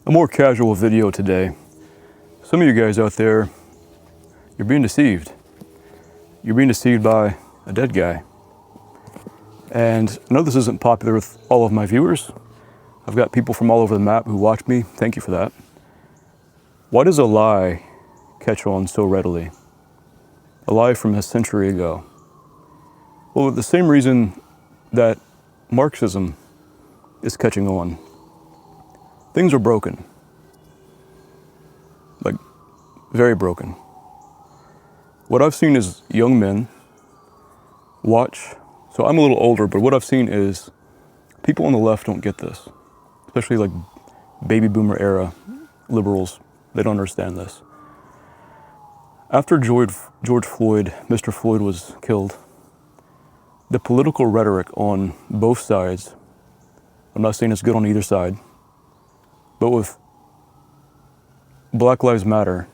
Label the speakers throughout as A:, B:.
A: A more casual video today. Some of you guys out there, you're being deceived. You're being deceived by a dead guy. And I know this isn't popular with all of my viewers. I've got people from all over the map who watch me. Thank you for that. Why does a lie catch on so readily? A lie from a century ago. Well, the same reason that Marxism is catching on. Things are broken. Like, very broken. What I've seen is young men watch. So I'm a little older, but what I've seen is people on the left don't get this. Especially like baby boomer era liberals. They don't understand this. After George Floyd, Mr. Floyd was killed, the political rhetoric on both sides, I'm not saying it's good on either side, but with Black Lives Matter,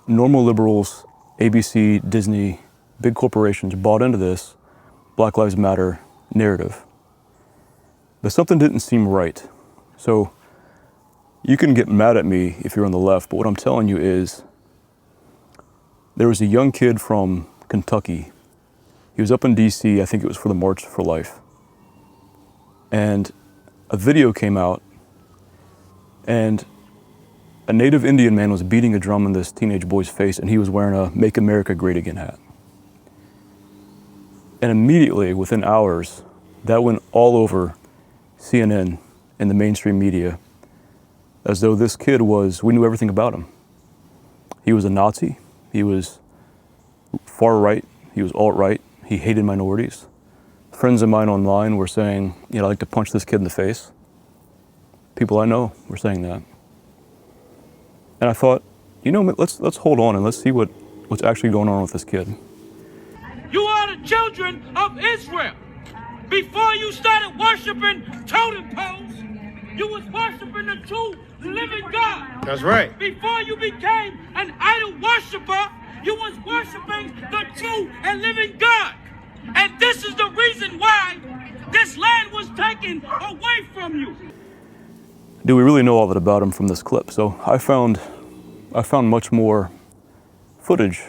A: normal liberals, ABC, Disney, big corporations bought into this Black Lives Matter narrative. But something didn't seem right. So you can get mad at me if you're on the left, but what I'm telling you is there was a young kid from Kentucky. He was up in DC, I think it was for the March for Life. And a video came out and a native Indian man was beating a drum in this teenage boy's face and he was wearing a Make America Great Again hat. And immediately, within hours, that went all over CNN and the mainstream media as though this kid we knew everything about him. He was a Nazi, he was far right, he was alt-right, he hated minorities. Friends of mine online were saying, I'd like to punch this kid in the face. People I know were saying that. And I thought, let's hold on and let's see what's actually going on with this kid.
B: You are the children of Israel. Before you started worshiping totem poles, you was worshiping the true living God.
C: That's right.
B: Before you became an idol worshiper, you was worshiping the true and living God. And this is the reason why this land was taken away from you.
A: Do we really know all that about him from this clip? So I found much more footage.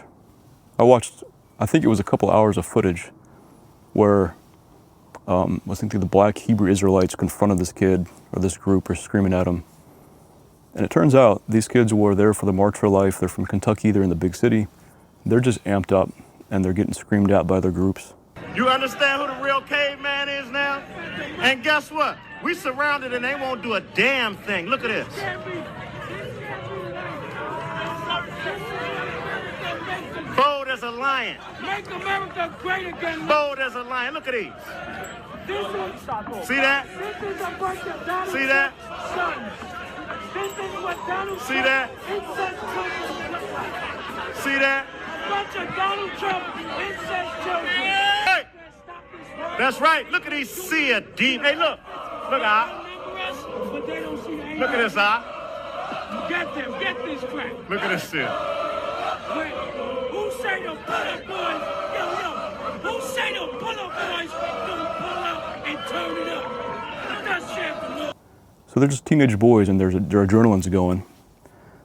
A: I watched, I think it was a couple hours of footage where I think the black Hebrew Israelites confronted this kid or this group or screaming at him. And it turns out these kids were there for the March for Life. They're from Kentucky, they're in the big city. They're just amped up and they're getting screamed at by their groups.
C: You understand who the real caveman is now? And guess what? We surrounded and they won't do a damn thing. Look at this. Bold as a lion.
B: Make America great again.
C: Bold as a lion. Look at these. See that?
B: This is a bunch of Donald
C: See that?
B: Trump's sons. This is what Donald
C: See
B: Trump
C: that?
B: incest children look like.
C: See that?
B: A bunch of Donald Trump incest children.
C: Hey! That's right. Look at these seer deep. Hey, look. Look,
B: But they don't see the
C: Look at this,
B: Get them. Get this crap.
C: Look at this seer.
B: Wait, who say the Bullet Boys? Who say the Bullet Boys don't pull out and turn it up? That's shit.
A: So they're just teenage boys and there are adrenaline's going.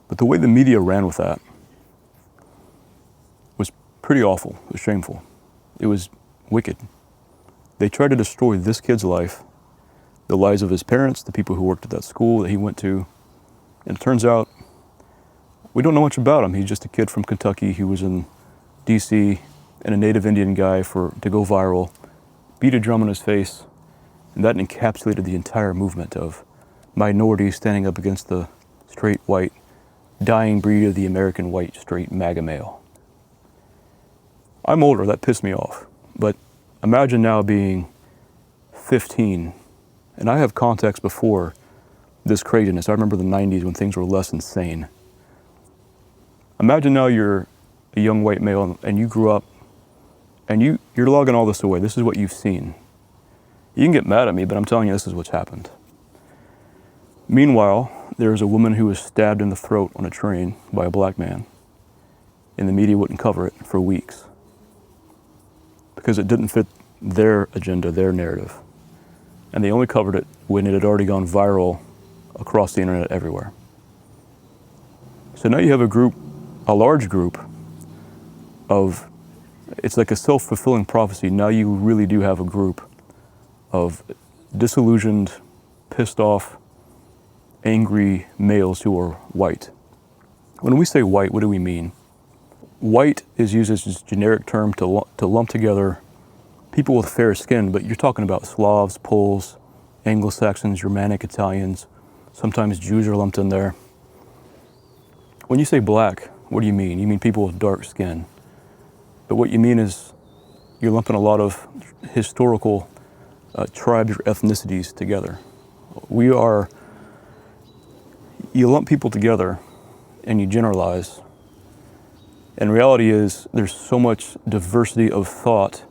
A: But the way the media ran with that was pretty awful. It was shameful. It was wicked. They tried to destroy this kid's life, the lives of his parents, the people who worked at that school that he went to. And it turns out we don't know much about him. He's just a kid from Kentucky who was in DC and a native Indian guy to go viral, beat a drum in his face, and that encapsulated the entire movement of minorities standing up against the straight white, dying breed of the American white straight MAGA male. I'm older, that pissed me off, but imagine now being 15, and I have context before this craziness. I remember the 90s when things were less insane. Imagine now you're a young white male and you grew up and you're logging all this away. This is what you've seen. You can get mad at me, but I'm telling you this is what's happened. Meanwhile, there's a woman who was stabbed in the throat on a train by a black man, and the media wouldn't cover it for weeks because it didn't fit their agenda, their narrative. And they only covered it when it had already gone viral across the internet everywhere. So now you have a large group of, it's like a self-fulfilling prophecy. Now you really do have a group of disillusioned, pissed off, angry males who are white. When we say white, what do we mean? White is used as a generic term to lump together people with fair skin, but you're talking about Slavs, Poles, Anglo-Saxons, Germanic, Italians, sometimes Jews are lumped in there. When you say black, what do you mean? You mean people with dark skin. But what you mean is you're lumping a lot of historical tribes or ethnicities together. You lump people together and you generalize. And reality is there's so much diversity of thought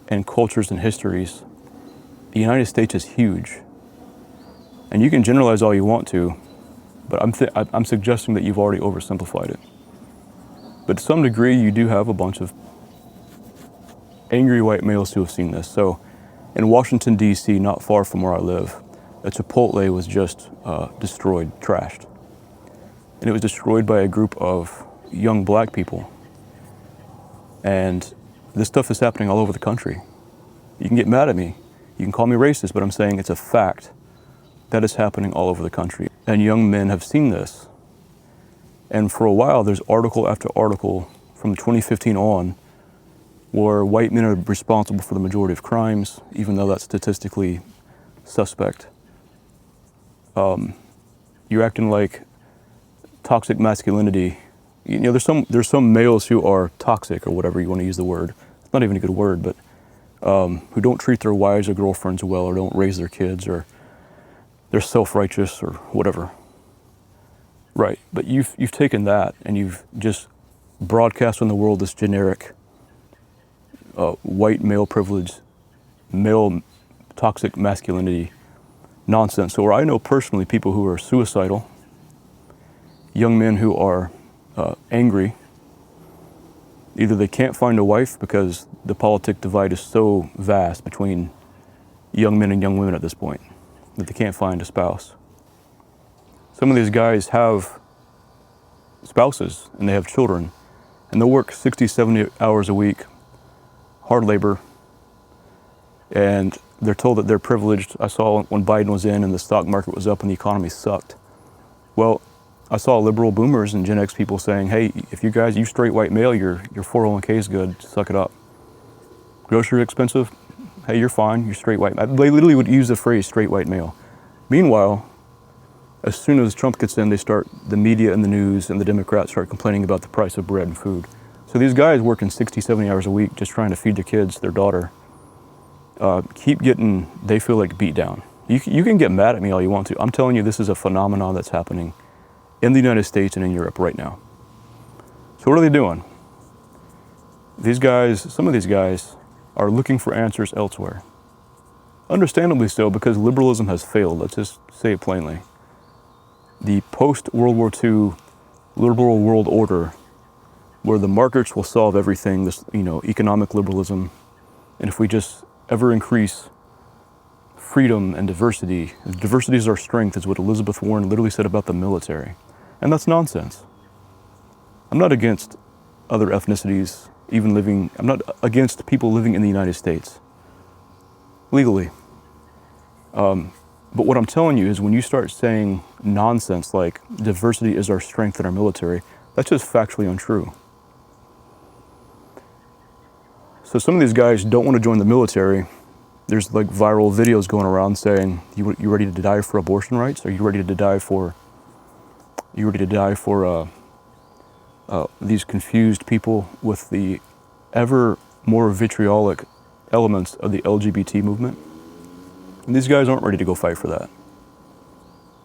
A: and cultures and histories. The United States is huge. And you can generalize all you want to, but I'm suggesting that you've already oversimplified it. But to some degree, you do have a bunch of angry white males who have seen this. So in Washington, D.C., not far from where I live, a Chipotle was just destroyed, trashed. And it was destroyed by a group of young black people. And this stuff is happening all over the country. You can get mad at me. You can call me racist, but I'm saying it's a fact that is happening all over the country. And young men have seen this. And for a while, there's article after article from 2015 on where white men are responsible for the majority of crimes, even though that's statistically suspect. You're acting like toxic masculinity. You know, there's some males who are toxic, or whatever you want to use the word. It's not even a good word, but who don't treat their wives or girlfriends well, or don't raise their kids, or they're self-righteous or whatever. Right, but you've taken that and you've just broadcast on the world this generic white male privilege, male toxic masculinity nonsense. So I know personally people who are suicidal, young men who are angry. Either they can't find a wife because the politic divide is so vast between young men and young women at this point that they can't find a spouse. Some of these guys have spouses and they have children, and they'll work 60, 70 hours a week, hard labor, and they're told that they're privileged. I saw when Biden was in and the stock market was up and the economy sucked. Well, I saw liberal boomers and Gen X people saying, hey, if you straight white male, your 401k is good, suck it up. Groceries expensive? Hey, you're fine, you're straight white. They literally would use the phrase straight white male. Meanwhile, as soon as Trump gets in, the media and the news and the Democrats start complaining about the price of bread and food. So these guys working 60, 70 hours a week just trying to feed their kids, their daughter, they feel like beat down. You can get mad at me all you want to. I'm telling you, this is a phenomenon that's happening in the United States and in Europe right now. So what are they doing? Some of these guys are looking for answers elsewhere. Understandably so, because liberalism has failed. Let's just say it plainly. The post-World War II liberal world order, where the markets will solve everything, this, economic liberalism, and if we just ever increase freedom and diversity is our strength, is what Elizabeth Warren literally said about the military. And that's nonsense. I'm not against other ethnicities, I'm not against people living in the United States, legally. But what I'm telling you is when you start saying nonsense like diversity is our strength in our military, that's just factually untrue. So some of these guys don't want to join the military. There's like viral videos going around saying, you ready to die for abortion rights? Are you ready to die for these confused people with the ever more vitriolic elements of the LGBT movement? And these guys aren't ready to go fight for that.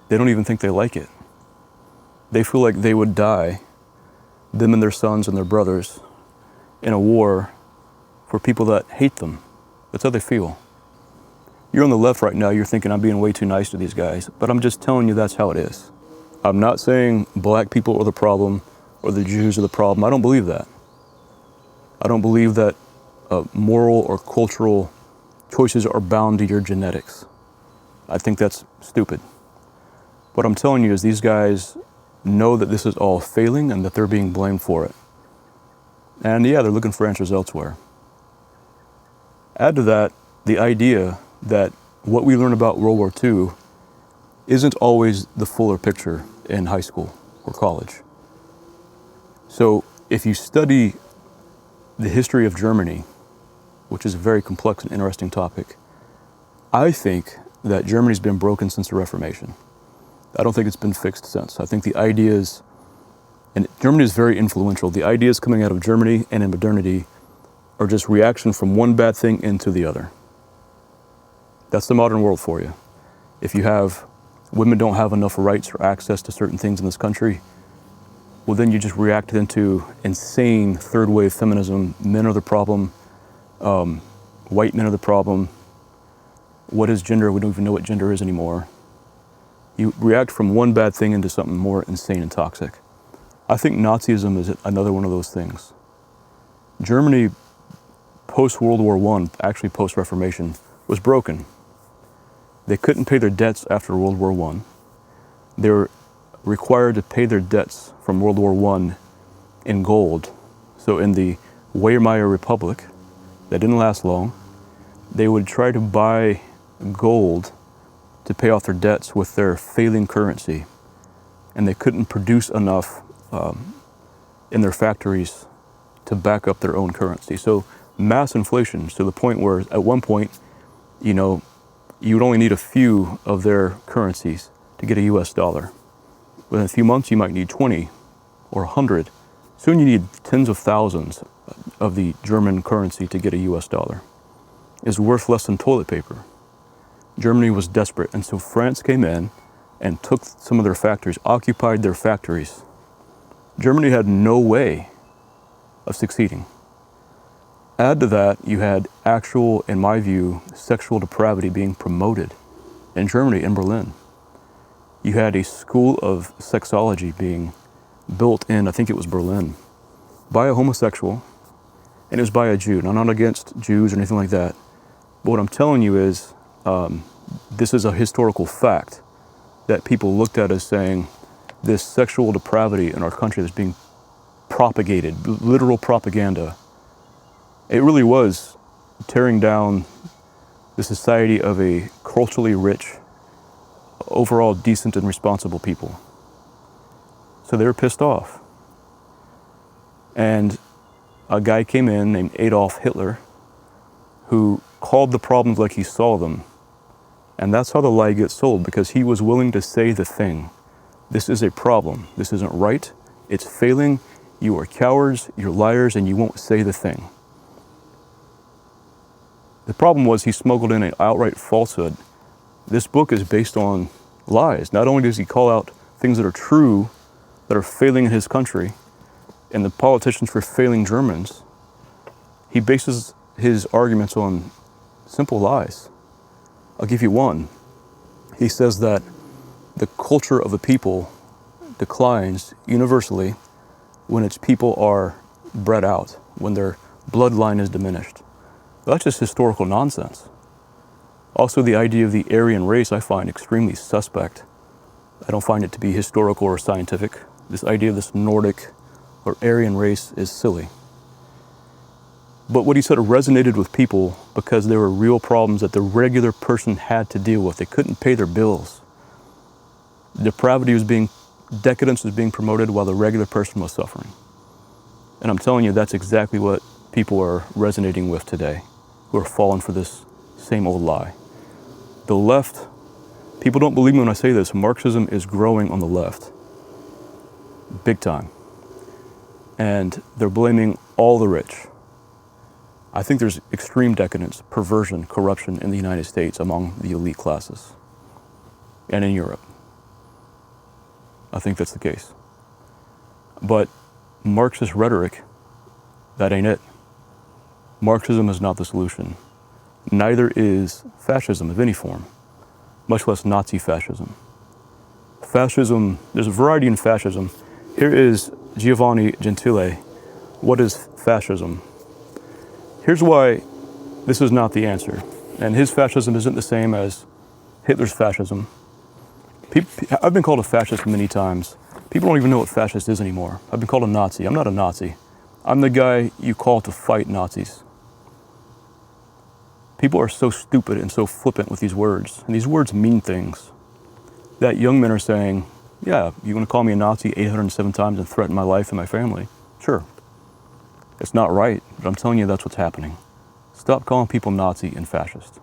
A: They don't even think they like it. They feel like they would die, them and their sons and their brothers, in a war for people that hate them. That's how they feel. You're on the left right now, you're thinking I'm being way too nice to these guys, but I'm just telling you that's how it is. I'm not saying black people are the problem or the Jews are the problem. I don't believe that. I don't believe that moral or cultural choices are bound to your genetics. I think that's stupid. What I'm telling you is these guys know that this is all failing and that they're being blamed for it. And yeah, they're looking for answers elsewhere. Add to that the idea that what we learn about World War II isn't always the fuller picture in high school or college. So if you study the history of Germany, which is a very complex and interesting topic, I think that Germany's been broken since the Reformation. I don't think it's been fixed since. I think the ideas, and Germany is very influential, the ideas coming out of Germany and in modernity are just reaction from one bad thing into the other. That's the modern world for you. If you have women don't have enough rights or access to certain things in this country, well then you just reacted into insane third wave feminism. Men are the problem, white men are the problem. What is gender? We don't even know what gender is anymore. You react from one bad thing into something more insane and toxic. I think Nazism is another one of those things. Germany, post-World War I, actually post-Reformation, was broken. They couldn't pay their debts after World War I. They were required to pay their debts from World War I in gold. So in the Weimar Republic, that didn't last long, they would try to buy gold to pay off their debts with their failing currency. And they couldn't produce enough in their factories to back up their own currency. So mass inflation to the point where at one point, you know, you would only need a few of their currencies to get a US dollar. Within a few months, you might need 20 or 100. Soon you need tens of thousands of the German currency to get a US dollar. It's worth less than toilet paper. Germany was desperate, and so France came in and took some of their factories, occupied their factories. Germany had no way of succeeding. Add to that, you had actual, in my view, sexual depravity being promoted in Germany, in Berlin. You had a school of sexology being built in, I think it was Berlin, by a homosexual, and it was by a Jew. Now, I'm not against Jews or anything like that, but what I'm telling you is, this is a historical fact that people looked at as saying this sexual depravity in our country that's being propagated, literal propaganda. It really was tearing down the society of a culturally rich, overall decent and responsible people. So they were pissed off. And a guy came in named Adolf Hitler who called the problems like he saw them. And that's how the lie gets sold, because he was willing to say the thing. This is a problem. This isn't right. It's failing. You are cowards, you're liars, and you won't say the thing. The problem was he smuggled in an outright falsehood. This book is based on lies. Not only does he call out things that are true, that are failing in his country, and the politicians for failing Germans, he bases his arguments on simple lies. I'll give you one. He says that the culture of a people declines universally when its people are bred out, when their bloodline is diminished. That's just historical nonsense. Also, the idea of the Aryan race I find extremely suspect. I don't find it to be historical or scientific. This idea of this Nordic or Aryan race is silly. But what he said resonated with people because there were real problems that the regular person had to deal with. They couldn't pay their bills. Decadence was being promoted while the regular person was suffering. And I'm telling you, that's exactly what people are resonating with today, who are falling for this same old lie. The left, people don't believe me when I say this, Marxism is growing on the left, big time. And they're blaming all the rich. I think there's extreme decadence, perversion, corruption in the United States among the elite classes and in Europe. I think that's the case. But Marxist rhetoric, that ain't it. Marxism is not the solution. Neither is fascism of any form, much less Nazi fascism. Fascism, there's a variety in fascism. Here is Giovanni Gentile. What is fascism? Here's why this is not the answer. And his fascism isn't the same as Hitler's fascism. I've been called a fascist many times. People don't even know what fascist is anymore. I've been called a Nazi. I'm not a Nazi. I'm the guy you call to fight Nazis. People are so stupid and so flippant with these words, and these words mean things. That young men are saying, yeah, you want to call me a Nazi 807 times and threaten my life and my family? Sure. It's not right, but I'm telling you that's what's happening. Stop calling people Nazi and fascist.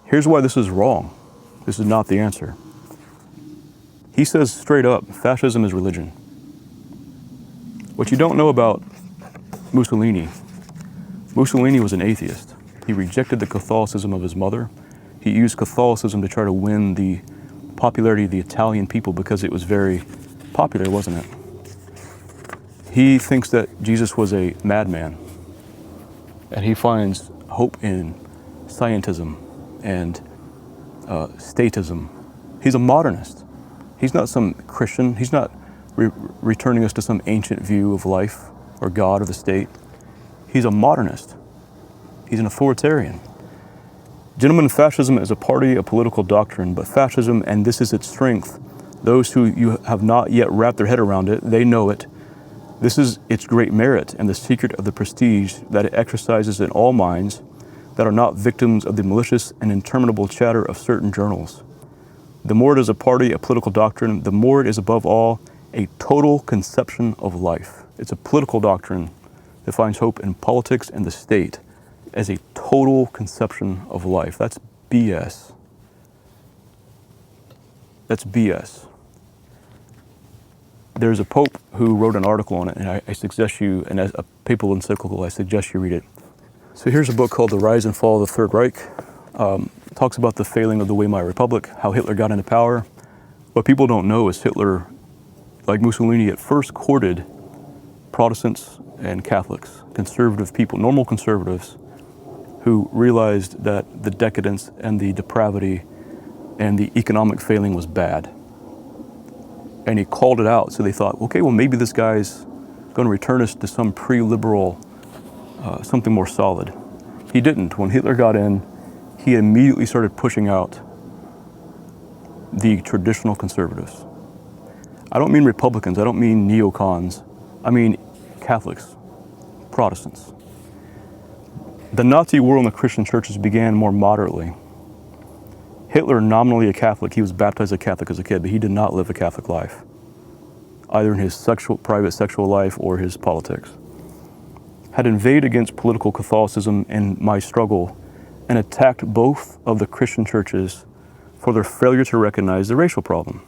A: Here's why this is wrong. This is not the answer. He says straight up, fascism is religion. What you don't know about Mussolini was an atheist. He rejected the Catholicism of his mother. He used Catholicism to try to win the popularity of the Italian people because it was very popular, wasn't it? He thinks that Jesus was a madman, and he finds hope in scientism and statism. He's a modernist. He's not some Christian. He's not returning us to some ancient view of life or God or the state. He's a modernist. He's an authoritarian. Gentlemen, fascism is a party, a political doctrine, but fascism, and this is its strength, those who you have not yet wrapped their head around it, they know it. This is its great merit and the secret of the prestige that it exercises in all minds that are not victims of the malicious and interminable chatter of certain journals. The more it is a party, a political doctrine, the more it is above all a total conception of life. It's a political doctrine that finds hope in politics and the state as a total conception of life. That's BS. That's BS. There's a pope who wrote an article on it, and I suggest you, and as a papal encyclical, I suggest you read it. So here's a book called The Rise and Fall of the Third Reich. It talks about the failing of the Weimar Republic, how Hitler got into power. What people don't know is Hitler, like Mussolini, at first courted Protestants and Catholics, conservative people, normal conservatives, who realized that the decadence and the depravity and the economic failing was bad. And he called it out, so they thought, okay, well maybe this guy's going to return us to some pre-liberal, something more solid. He didn't. When Hitler got in, he immediately started pushing out the traditional conservatives. I don't mean Republicans, I don't mean neocons, I mean Catholics, Protestants. The Nazi war on the Christian churches began more moderately. Hitler, nominally a Catholic, he was baptized a Catholic as a kid, but he did not live a Catholic life, either in his private sexual life or his politics. Had invaded against political Catholicism in my struggle and attacked both of the Christian churches for their failure to recognize the racial problem.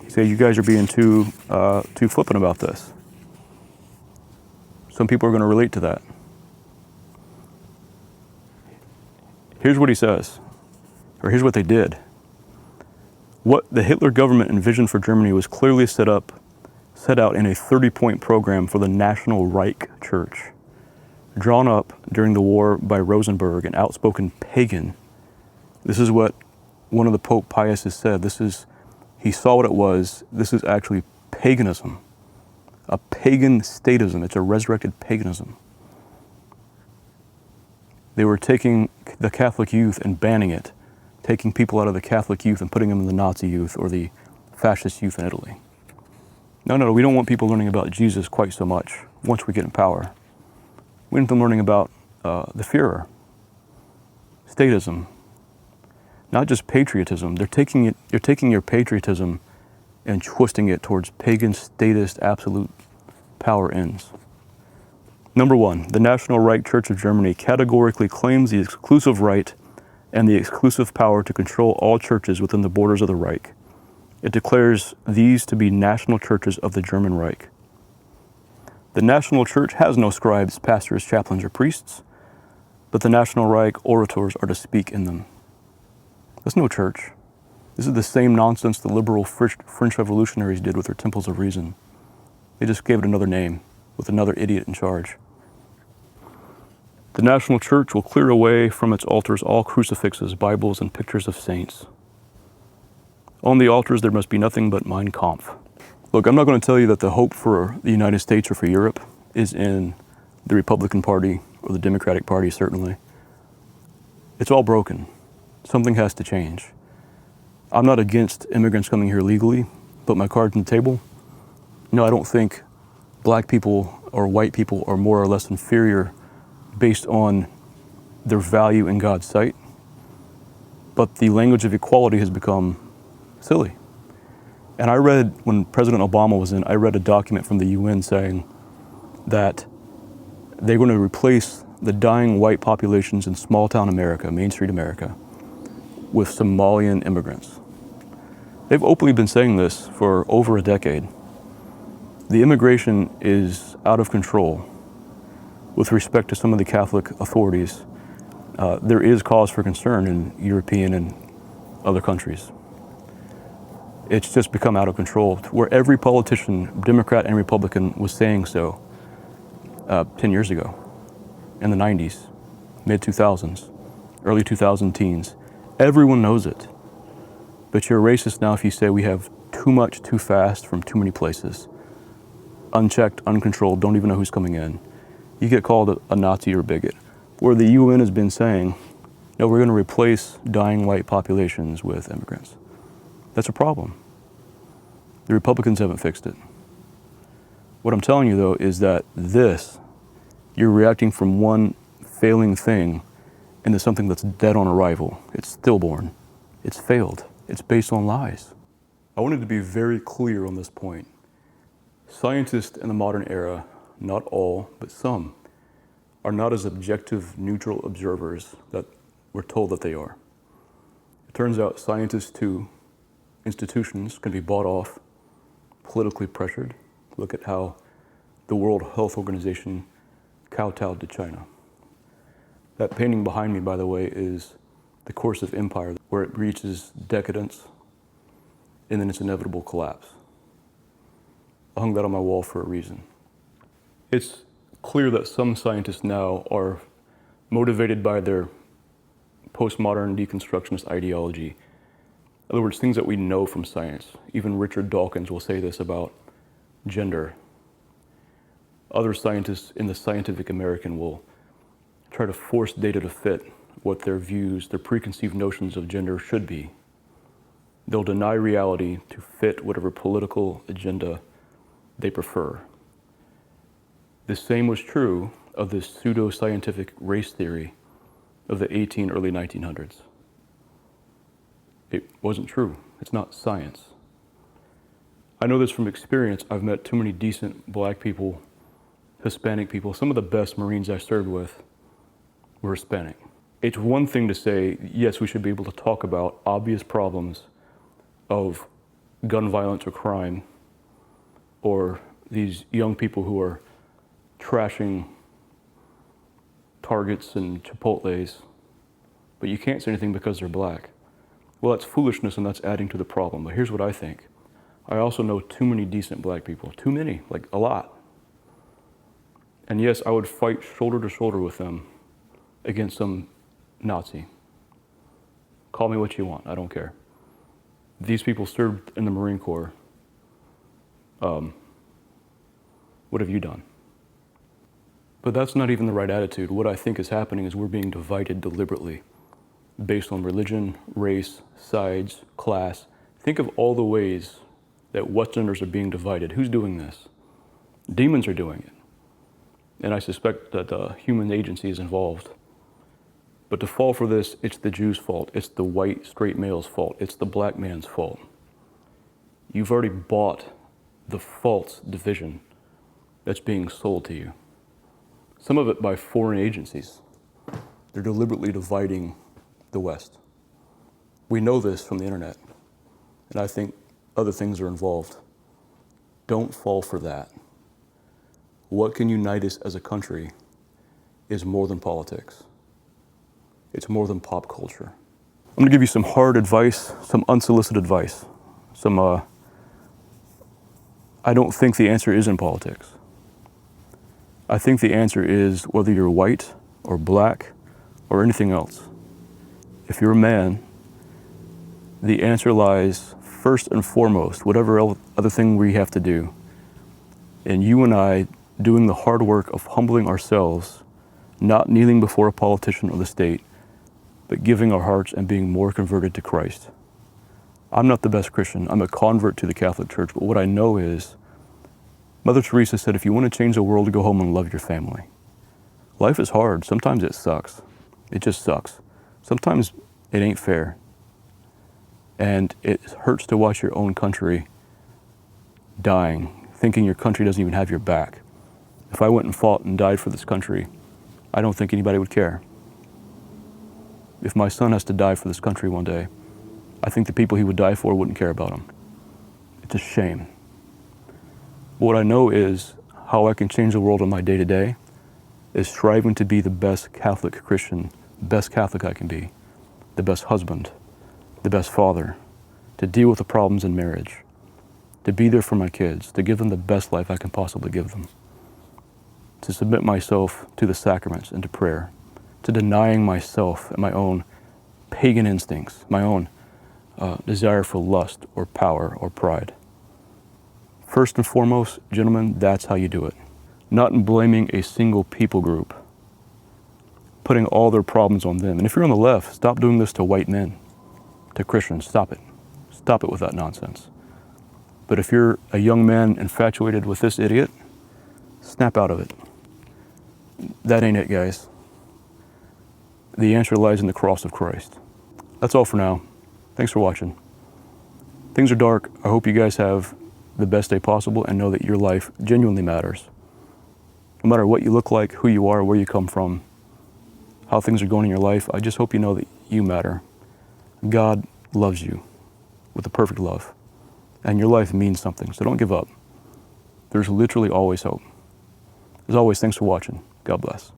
A: He said, you guys are being too flippant about this. Some people are going to relate to that. Here's what he says, or here's what they did. What the Hitler government envisioned for Germany was clearly set out in a 30-point program for the National Reich Church, drawn up during the war by Rosenberg, an outspoken pagan. This is what one of the Pope Piuses said. He saw what it was. This is actually paganism, a pagan statism. It's a resurrected paganism. They were taking the Catholic youth and banning it, taking people out of the Catholic youth and putting them in the Nazi youth or the fascist youth in Italy. No, we don't want people learning about Jesus quite so much once we get in power. We want them learning about the Führer, statism, not just patriotism. You're taking your patriotism and twisting it towards pagan, statist, absolute power ends. Number one, the National Reich Church of Germany categorically claims the exclusive right and the exclusive power to control all churches within the borders of the Reich. It declares these to be national churches of the German Reich. The National Church has no scribes, pastors, chaplains, or priests, but the National Reich orators are to speak in them. There's no church. This is the same nonsense the liberal French revolutionaries did with their temples of reason. They just gave it another name, with another idiot in charge. The National Church will clear away from its altars all crucifixes, Bibles, and pictures of saints. On the altars there must be nothing but Mein Kampf. Look, I'm not going to tell you that the hope for the United States or for Europe is in the Republican Party or the Democratic Party, certainly. It's all broken. Something has to change. I'm not against immigrants coming here legally, put my cards on the table. No, I don't think black people or white people are more or less inferior based on their value in God's sight. But the language of equality has become silly. And I read, when President Obama was in, I read a document from the UN saying that they're going to replace the dying white populations in small town America, Main Street America, with Somalian immigrants. They've openly been saying this for over a decade. The immigration is out of control with respect to some of the Catholic authorities. There is cause for concern in European and other countries. It's just become out of control, where every politician, Democrat and Republican, was saying so 10 years ago, in the 90s, mid-2000s, early 2000 teens. Everyone knows it. But you're a racist now if you say we have too much, too fast, from too many places. Unchecked, uncontrolled, don't even know who's coming in. You get called a Nazi or a bigot. Where the UN has been saying, no, we're going to replace dying white populations with immigrants. That's a problem. The Republicans haven't fixed it. What I'm telling you, though, is that you're reacting from one failing thing into something that's dead on arrival. It's stillborn. It's failed. It's based on lies. I wanted to be very clear on this point. Scientists in the modern era, not all, but some, are not as objective, neutral observers that we're told that they are. It turns out scientists too, institutions can be bought off, politically pressured. Look at how the World Health Organization kowtowed to China. That painting behind me, by the way, is the course of empire, where it reaches decadence and then its inevitable collapse. I hung that on my wall for a reason. It's clear that some scientists now are motivated by their postmodern deconstructionist ideology. In other words, things that we know from science. Even Richard Dawkins will say this about gender. Other scientists in the Scientific American will try to force data to fit what their views, their preconceived notions of gender should be. They'll deny reality to fit whatever political agenda they prefer. The same was true of this pseudo-scientific race theory of the early 1900s. It wasn't true. It's not science. I know this from experience. I've met too many decent black people, Hispanic people. Some of the best Marines I served with were Hispanic. It's one thing to say, yes, we should be able to talk about obvious problems of gun violence or crime, or these young people who are trashing Targets and Chipotles, but you can't say anything because they're black. Well, that's foolishness, and that's adding to the problem. But here's what I think. I also know too many decent black people. Too many, like a lot. And yes, I would fight shoulder to shoulder with them against some Nazi. Call me what you want, I don't care. These people served in the Marine Corps. What have you done? But that's not even the right attitude. What I think is happening is we're being divided deliberately based on religion, race, sides, class. Think of all the ways that Westerners are being divided. Who's doing this? Demons are doing it. And I suspect that human agency is involved. But to fall for this, it's the Jews' fault. It's the white, straight male's fault. It's the black man's fault. You've already bought the false division that's being sold to you. Some of it by foreign agencies. They're deliberately dividing the West. We know this from the internet, and I think other things are involved. Don't fall for that. What can unite us as a country is more than politics. It's more than pop culture. I'm gonna give you some hard advice, some unsolicited advice. I don't think the answer is in politics. I think the answer is whether you're white or black or anything else. If you're a man, the answer lies first and foremost, whatever other thing we have to do, in you and I doing the hard work of humbling ourselves, not kneeling before a politician or the state, but giving our hearts and being more converted to Christ. I'm not the best Christian. I'm a convert to the Catholic Church, but what I know is Mother Teresa said, if you want to change the world, go home and love your family. Life is hard. Sometimes it sucks. It just sucks. Sometimes it ain't fair. And it hurts to watch your own country dying, thinking your country doesn't even have your back. If I went and fought and died for this country, I don't think anybody would care. If my son has to die for this country one day, I think the people he would die for wouldn't care about him. It's a shame. What I know is how I can change the world in my day-to-day is striving to be the best Catholic Christian, best Catholic I can be, the best husband, the best father, to deal with the problems in marriage, to be there for my kids, to give them the best life I can possibly give them, to submit myself to the sacraments and to prayer, to denying myself and my own pagan instincts, my own desire for lust or power or pride. First and foremost, gentlemen, that's how you do it. Not in blaming a single people group, putting all their problems on them. And if you're on the left, stop doing this to white men, to Christians. Stop it. Stop it with that nonsense. But if you're a young man infatuated with this idiot, snap out of it. That ain't it, guys. The answer lies in the cross of Christ. That's all for now. Thanks for watching. Things are dark. I hope you guys have the best day possible and know that your life genuinely matters. No matter what you look like, who you are, where you come from, how things are going in your life, I just hope you know that you matter. God loves you with a perfect love, and your life means something, so don't give up. There's literally always hope. As always, thanks for watching. God bless.